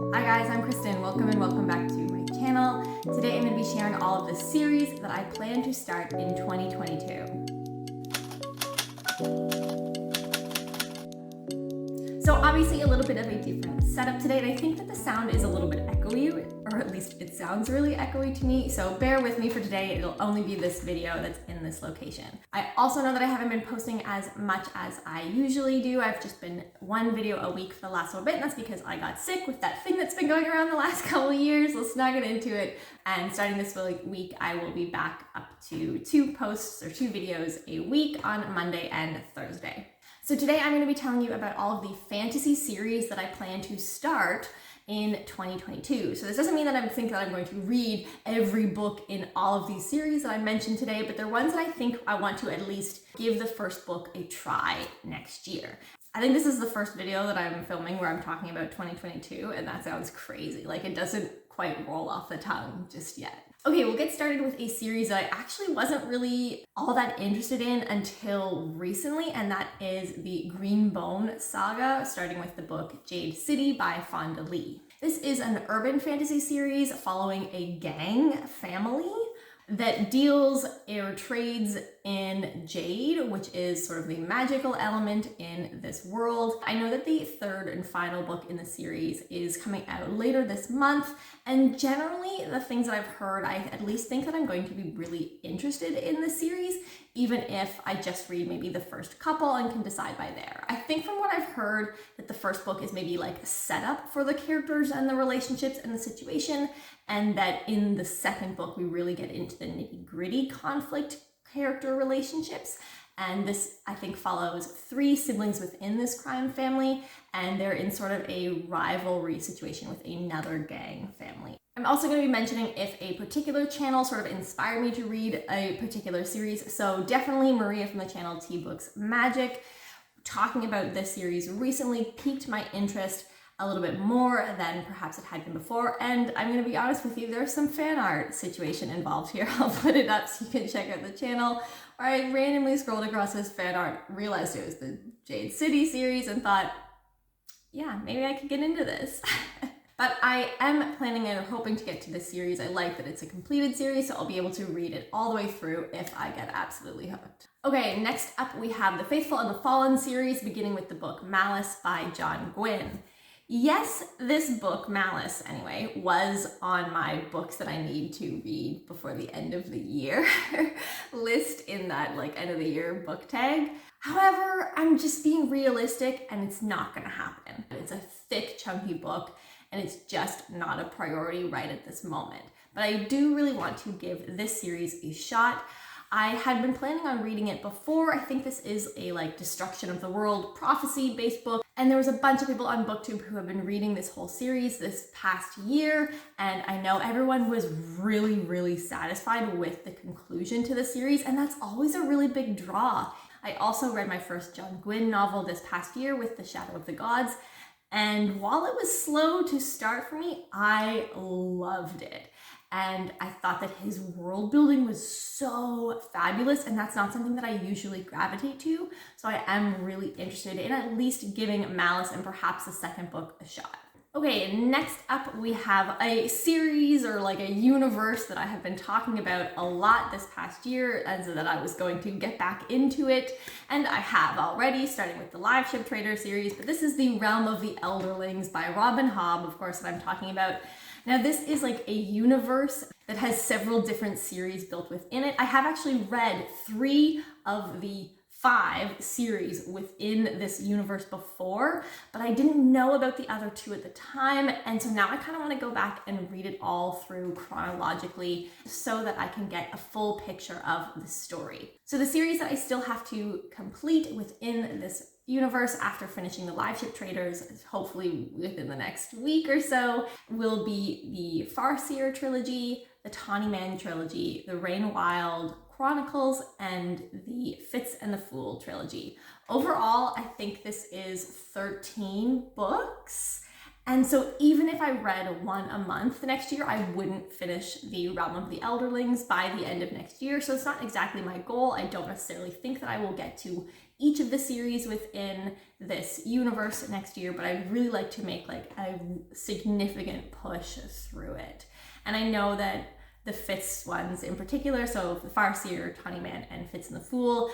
Hi guys, I'm Kristen. Welcome and welcome back to my channel. Today I'm going to be sharing all of the series that I plan to start in 2022. So obviously a little bit of a different setup today, and I think that the sound is a little bit echoey, or at least it sounds really echoey to me, so bear with me for today. It'll only be this video that's in this location. I also know that I haven't been posting as much as I usually do. I've just been one video a week for the last little bit, and that's because I got sick with that thing that's been going around the last couple of years. Let's not get into it. And starting this week, I will be back up to two videos a week on Monday and Thursday. So today I'm going to be telling you about all of the fantasy series that I plan to start in 2022. So this doesn't mean that I think that I'm going to read every book in all of these series that I mentioned today, but they're ones that I think I want to at least give the first book a try next year. I think this is the first video that I'm filming where I'm talking about 2022, and that sounds crazy. Like, it doesn't quite roll off the tongue just yet. Okay, we'll get started with a series that I actually wasn't really all that interested in until recently, and that is the Green Bone saga, starting with the book Jade City by Fonda Lee. This is an urban fantasy series following a gang family that deals or trades in jade, which is sort of the magical element in this world. I know that the third and final book in the series is coming out later this month, and generally the things that I've heard, I at least think that I'm going to be really interested in this series, even if I just read maybe the first couple and can decide by there. I think from what I've heard that the first book is maybe like a setup for the characters and the relationships and the situation, and that in the second book we really get into the nitty-gritty conflict character relationships. And this, I think, follows three siblings within this crime family, and they're in sort of a rivalry situation with another gang family. I'm also going to be mentioning if a particular channel sort of inspired me to read a particular series. So definitely Maria from the channel Tea Books Magic, talking about this series recently piqued my interest a little bit more than perhaps it had been before. And I'm going to be honest with you, there's some fan art situation involved here. I'll put it up so you can check out the channel. Or I randomly scrolled across this fan art, realized it was the Jade City series, and thought, yeah, maybe I could get into this. But I am planning and hoping to get to this series. I like that it's a completed series, so I'll be able to read it all the way through if I get absolutely hooked. Okay, next up we have the Faithful and the Fallen series, beginning with the book Malice by John Gwynne. Yes, this book, Malice anyway, was on my books that I need to read before the end of the year list in that like end of the year book tag. However, I'm just being realistic and it's not gonna happen. It's a thick, chunky book and it's just not a priority right at this moment. But I do really want to give this series a shot. I had been planning on reading it before. I think this is a like destruction of the world prophecy based book. And there was a bunch of people on BookTube who have been reading this whole series this past year. And I know everyone was really, really satisfied with the conclusion to the series. And that's always a really big draw. I also read my first John Gwynne novel this past year with The Shadow of the Gods. And while it was slow to start for me, I loved it. And I thought that his world building was so fabulous, and that's not something that I usually gravitate to. So I am really interested in at least giving Malice and perhaps the second book a shot. Okay, next up we have a series or like a universe that I have been talking about a lot this past year, and so that I was going to get back into it. And I have already, starting with the Live Ship Trader series, but this is the Realm of the Elderlings by Robin Hobb, of course, that I'm talking about. Now this is like a universe that has several different series built within it. I have actually read 3 of the 5 series within this universe before, but I didn't know about the other 2 at the time. And so now I kind of want to go back and read it all through chronologically so that I can get a full picture of the story. So the series that I still have to complete within this universe after finishing the Live Ship Traders, hopefully within the next week or so, will be the Farseer trilogy, the Tawny Man trilogy, the Rain Wild Chronicles, and the Fitz and the Fool trilogy. Overall, I think this is 13 books. And so even if I read 1 a month next year, I wouldn't finish the Realm of the Elderlings by the end of next year. So it's not exactly my goal. I don't necessarily think that I will get to each of the series within this universe next year, but I'd really like to make like a significant push through it. And I know that the Fitz ones in particular, so the Farseer, Tawny Man, and Fitz and the Fool,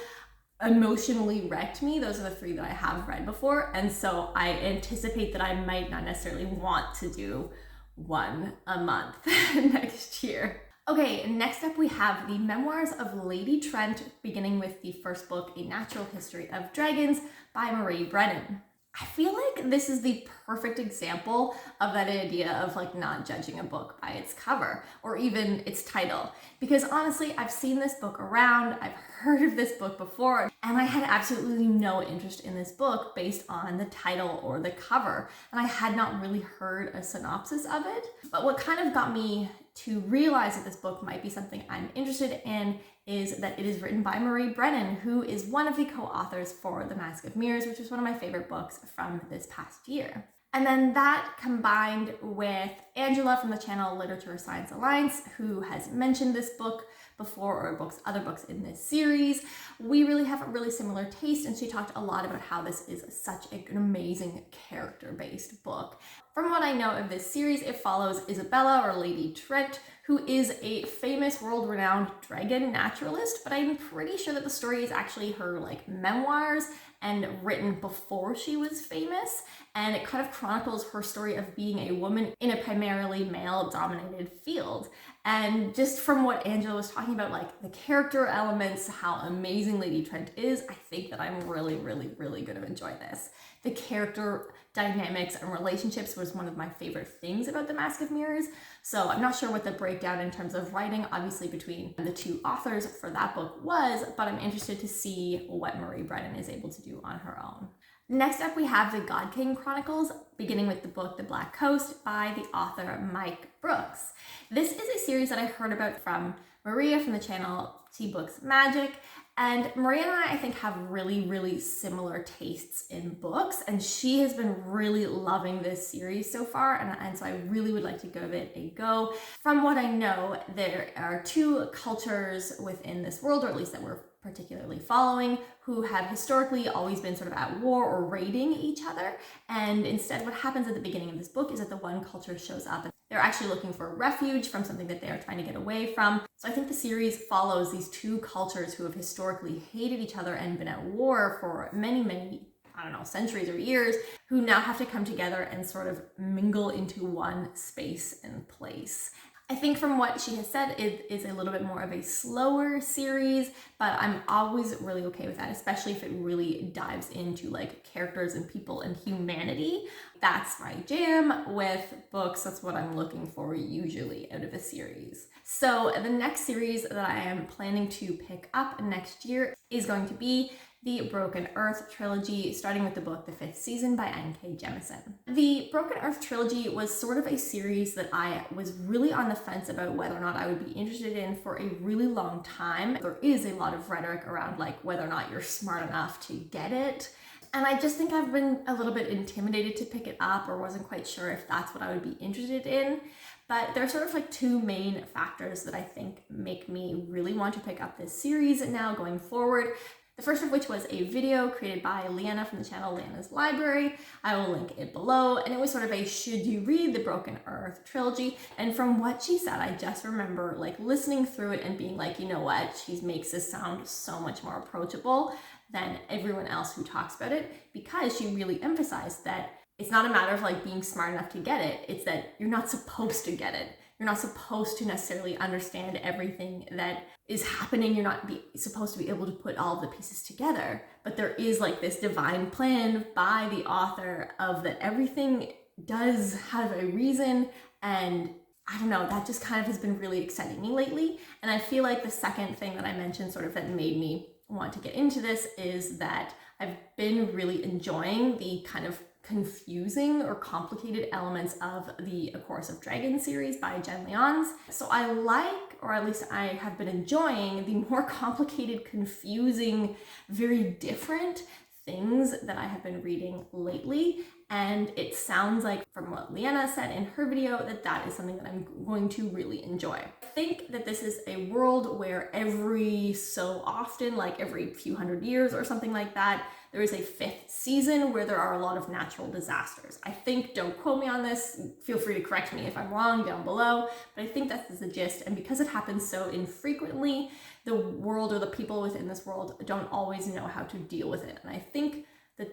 emotionally wrecked me. Those are the 3 that I have read before, and so I anticipate that I might not necessarily want to do one a month next year. Okay, next up we have the Memoirs of Lady Trent, beginning with the first book, A Natural History of Dragons by Marie Brennan. I feel like this is the perfect example of that idea of like not judging a book by its cover or even its title. Because honestly, I've seen this book around, I've heard of this book before, and I had absolutely no interest in this book based on the title or the cover. And I had not really heard a synopsis of it. But what kind of got me to realize that this book might be something I'm interested in is that it is written by Marie Brennan, who is one of the co-authors for The Mask of Mirrors, which is one of my favorite books from this past year. And then that combined with Angela from the channel Literature Science Alliance, who has mentioned this book before, or other books in this series. We really have a really similar taste, and she talked a lot about how this is such an amazing character-based book. From what I know of this series, it follows Isabella, or Lady Trent, who is a famous world-renowned dragon naturalist, but I'm pretty sure that the story is actually her like memoirs and written before she was famous, and it kind of chronicles her story of being a woman in a primarily male-dominated field. And just from what Angela was talking about, like the character elements, how amazing Lady Trent is, I think that I'm really going to enjoy this. The character dynamics and relationships was one of my favorite things about The Mask of Mirrors. So I'm not sure what the breakdown in terms of writing, obviously between the 2 authors for that book was, but I'm interested to see what Marie Brennan is able to do on her own. Next up, we have the God King Chronicles, beginning with the book The Black Coast by the author Mike Brooks. This is a series that I heard about from Maria from the channel Tea Books Magic, and Maria and I think, have really similar tastes in books, and she has been really loving this series so far, and so I really would like to give it a go. From what I know, there are 2 cultures within this world, or at least that we're particularly following, who have historically always been sort of at war or raiding each other. And instead what happens at the beginning of this book is that the one culture shows up and they're actually looking for refuge from something that they are trying to get away from. So I think the series follows these 2 cultures who have historically hated each other and been at war for many, I don't know, centuries or years, who now have to come together and sort of mingle into one space and place. I think from what she has said, it is a little bit more of a slower series, but I'm always really okay with that, especially if it really dives into like characters and people and humanity. That's my jam with books. That's what I'm looking for usually out of a series. So the next series that I am planning to pick up next year is going to be the Broken Earth Trilogy, starting with the book The Fifth Season by N.K. Jemisin. The Broken Earth Trilogy was sort of a series that I was really on the fence about whether or not I would be interested in for a really long time. There is a lot of rhetoric around like whether or not you're smart enough to get it. And I just think I've been a little bit intimidated to pick it up, or wasn't quite sure if that's what I would be interested in. But there are sort of like 2 main factors that I think make me really want to pick up this series now going forward. The first of which was a video created by Leanna from the channel Leanna's Library. I will link it below, and it was sort of a should you read the Broken Earth trilogy. And from what she said, I just remember like listening through it and being like, you know what, she makes this sound so much more approachable than everyone else who talks about it, because she really emphasized that it's not a matter of like being smart enough to get it, it's that you're not supposed to get it. You're not supposed to necessarily understand everything that is happening. You're not supposed to be able to put all of the pieces together. But there is like this divine plan by the author of that everything does have a reason. And I don't know, that just kind of has been really exciting me lately. And I feel like the second thing that I mentioned sort of that made me want to get into this is that I've been really enjoying the kind of confusing or complicated elements of the A Chorus of Dragons series by Jen Leons. So I like, or at least I have been enjoying, the more complicated, confusing, very different things that I have been reading lately. And it sounds like, from what Leanna said in her video, that is something that I'm going to really enjoy. I think that this is a world where every so often, like every few hundred years or something like that, there is a 5th season where there are a lot of natural disasters. I think, don't quote me on this, feel free to correct me if I'm wrong down below, but I think that's the gist. And because it happens so infrequently, the world or the people within this world don't always know how to deal with it. And I think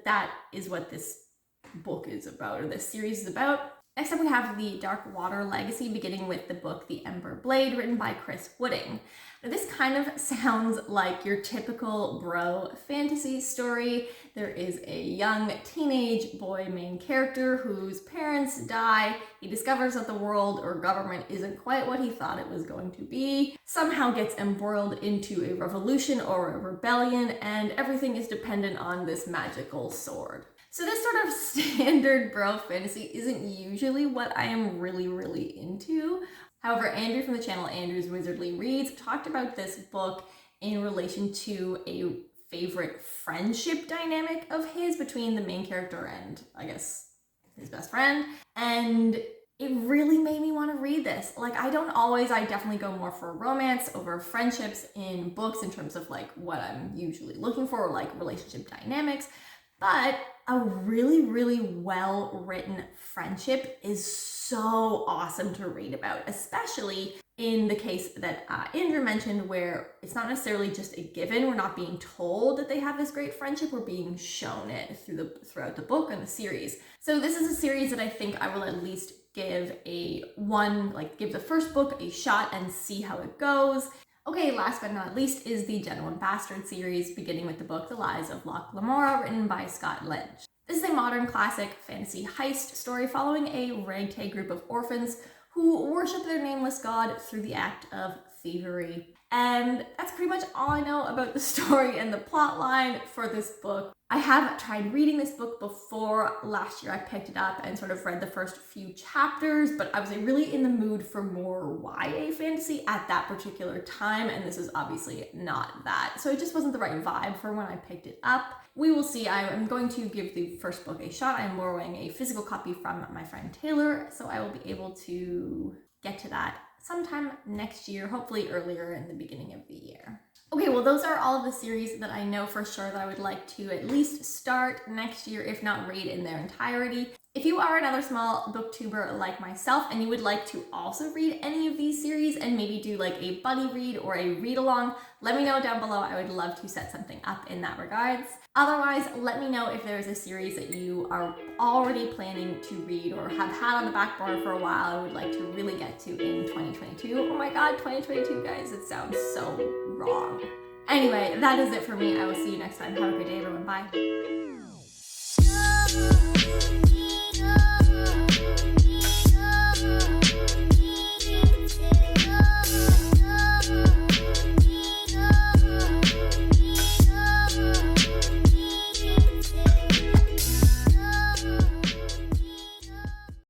that is what this book is about, or this series is about. Next up, we have the Dark Water Legacy, beginning with the book The Ember Blade, written by Chris Wooding. Now, this kind of sounds like your typical bro fantasy story. There is a young teenage boy main character whose parents die. He discovers that the world or government isn't quite what he thought it was going to be, somehow gets embroiled into a revolution or a rebellion, and everything is dependent on this magical sword. So this sort of standard bro fantasy isn't usually what I am really into. However, Andrew from the channel Andrew's Wizardly Reads talked about this book in relation to a favorite friendship dynamic of his between the main character and, I guess, his best friend. And it really made me want to read this. Like, I definitely go more for romance over friendships in books in terms of like what I'm usually looking for, or like relationship dynamics. But a really well written friendship is so awesome to read about, especially in the case that Andrew mentioned, where it's not necessarily just a given. We're not being told that they have this great friendship. We're being shown it throughout the book and the series. So this is a series that I think I will at least give give the first book a shot and see how it goes. Okay, last but not least is the Gentleman Bastard series, beginning with the book The Lies of Locke Lamora, written by Scott Lynch. This is a modern classic fantasy heist story following a ragtag group of orphans who worship their nameless god through the act of thievery. And that's pretty much all I know about the story and the plot line for this book. I have tried reading this book before. Last year I picked it up and sort of read the first few chapters, but I was really in the mood for more YA fantasy at that particular time, and this is obviously not that. So it just wasn't the right vibe for when I picked it up. We will see. I am going to give the first book a shot. I'm borrowing a physical copy from my friend Taylor, so I will be able to get to that sometime next year, hopefully earlier in the beginning of the year. Okay, well, those are all of the series that I know for sure that I would like to at least start next year, if not read in their entirety. If you are another small booktuber like myself and you would like to also read any of these series and maybe do like a buddy read or a read along, let me know down below. I would love to set something up in that regards. Otherwise, let me know if there is a series that you are already planning to read or have had on the back burner for a while and would like to really get to in 2022. Oh my god, 2022, guys, it sounds so wrong. Anyway, that is it for me. I will see you next time. Have a good day, everyone. Bye.